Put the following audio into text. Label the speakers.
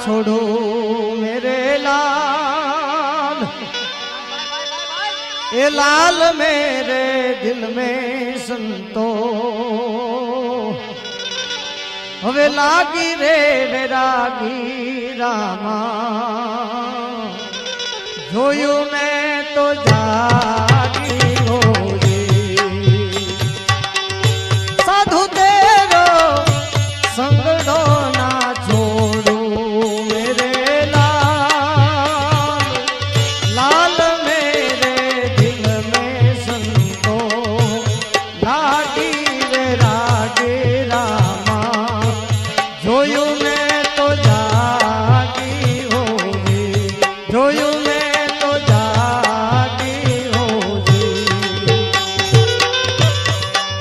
Speaker 1: छोड़ो मेरे लाल, ये लाल मेरे दिल में संतो हवे लागी रे वैरागी रामा जोयू मैं तो जागी हो साधु तेरो संगड़ो ना छोड़ू मेरे लाल, लाल मेरे दिल में संतो लागी